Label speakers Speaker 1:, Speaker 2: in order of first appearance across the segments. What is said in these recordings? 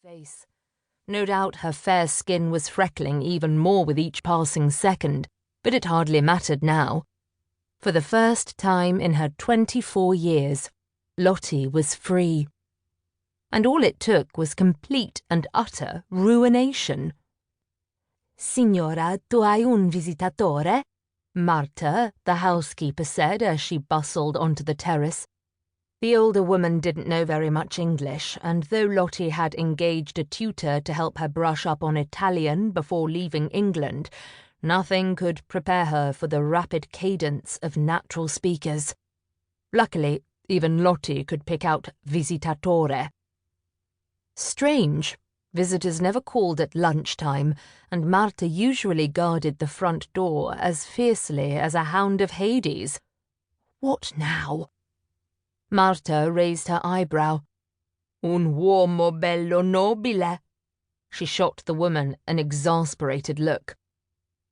Speaker 1: face. No doubt her fair skin was freckling even more with each passing second, but it hardly mattered now. For the first time in her 24 years, Lottie was free. And all it took was complete and utter ruination. "Signora, tu hai un visitatore?" Marta, the housekeeper, said as she bustled onto the terrace. The older woman didn't know very much English, and though Lottie had engaged a tutor to help her brush up on Italian before leaving England, nothing could prepare her for the rapid cadence of natural speakers. Luckily, even Lottie could pick out visitatore. Strange. Visitors never called at lunchtime, and Marta usually guarded the front door as fiercely as a hound of Hades. What now? Marta raised her eyebrow. "Un uomo bello nobile." She shot the woman an exasperated look.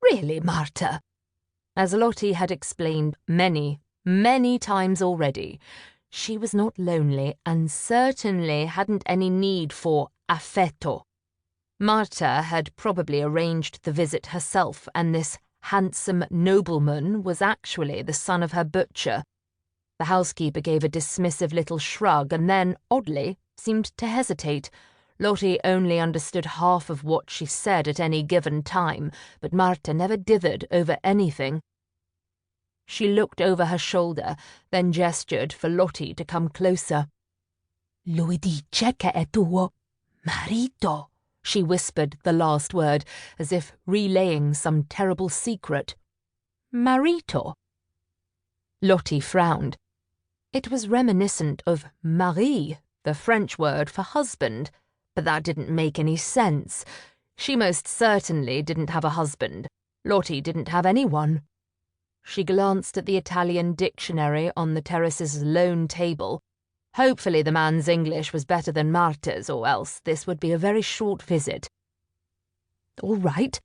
Speaker 1: "Really, Marta?" As Lottie had explained many times already, she was not lonely and certainly hadn't any need for affetto. Marta had probably arranged the visit herself, and this handsome nobleman was actually the son of her butcher. The housekeeper gave a dismissive little shrug and then, oddly, seemed to hesitate. Lottie only understood half of what she said at any given time, but Marta never dithered over anything. She looked over her shoulder, then gestured for Lottie to come closer. "Lui dice che è tuo marito," she whispered the last word, as if relaying some terrible secret. "Marito?" Lottie frowned. It was reminiscent of mari, the French word for husband, but that didn't make any sense. She most certainly didn't have a husband. Lottie didn't have anyone. She glanced at the Italian dictionary on the terrace's lone table. Hopefully the man's English was better than Marta's, or else this would be a very short visit. "All right.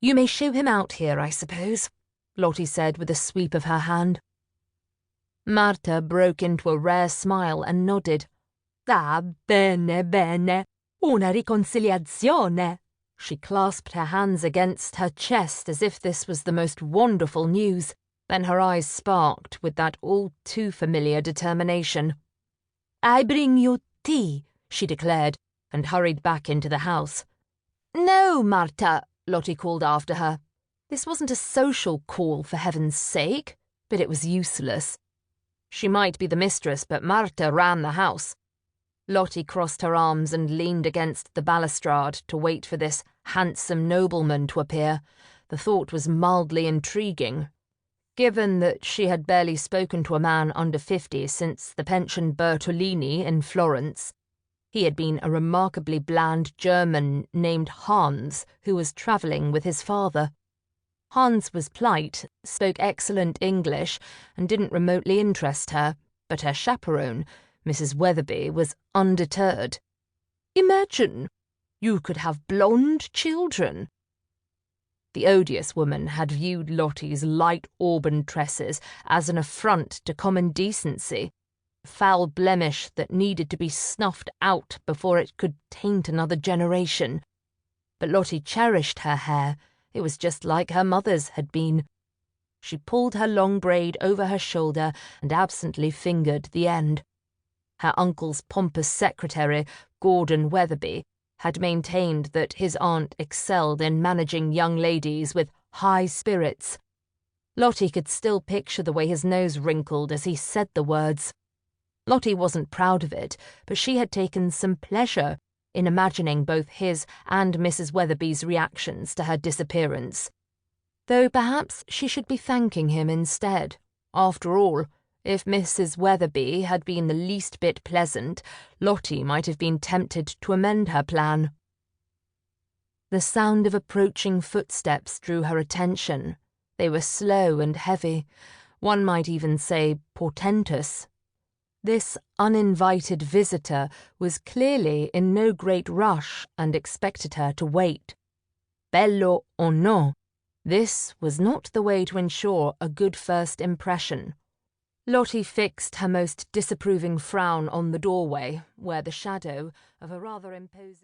Speaker 1: You may show him out here, I suppose," Lottie said with a sweep of her hand. Marta broke into a rare smile and nodded. "Ah, bene, bene. Una riconciliazione." She clasped her hands against her chest as if this was the most wonderful news. Then her eyes sparked with that all-too-familiar determination. "I bring you tea," she declared, and hurried back into the house. "No, Marta," Lottie called after her. This wasn't a social call, for heaven's sake, but it was useless. She might be the mistress, but Marta ran the house. Lottie crossed her arms and leaned against the balustrade to wait for this handsome nobleman to appear. The thought was mildly intriguing. Given that she had barely spoken to a man under 50 since the pension Bertolini in Florence, he had been a remarkably bland German named Hans who was travelling with his father. Hans was polite, spoke excellent English, and didn't remotely interest her, but her chaperone, Mrs. Weatherby, was undeterred. "Imagine! You could have blonde children." The odious woman had viewed Lottie's light auburn tresses as an affront to common decency, a foul blemish that needed to be snuffed out before it could taint another generation. But Lottie cherished her hair. It was just like her mother's had been. She pulled her long braid over her shoulder and absently fingered the end. Her uncle's pompous secretary, Gordon Weatherby, had maintained that his aunt excelled in managing young ladies with high spirits. Lottie could still picture the way his nose wrinkled as he said the words. Lottie wasn't proud of it, but she had taken some pleasure in imagining both his and Mrs. Weatherby's reactions to her disappearance. Though perhaps she should be thanking him instead. After all, if Mrs. Weatherby had been the least bit pleasant, Lottie might have been tempted to amend her plan. The sound of approaching footsteps drew her attention. They were slow and heavy, one might even say portentous. This uninvited visitor was clearly in no great rush and expected her to wait. Bello or no, this was not the way to ensure a good first impression. Lottie fixed her most disapproving frown on the doorway, where the shadow of a rather imposing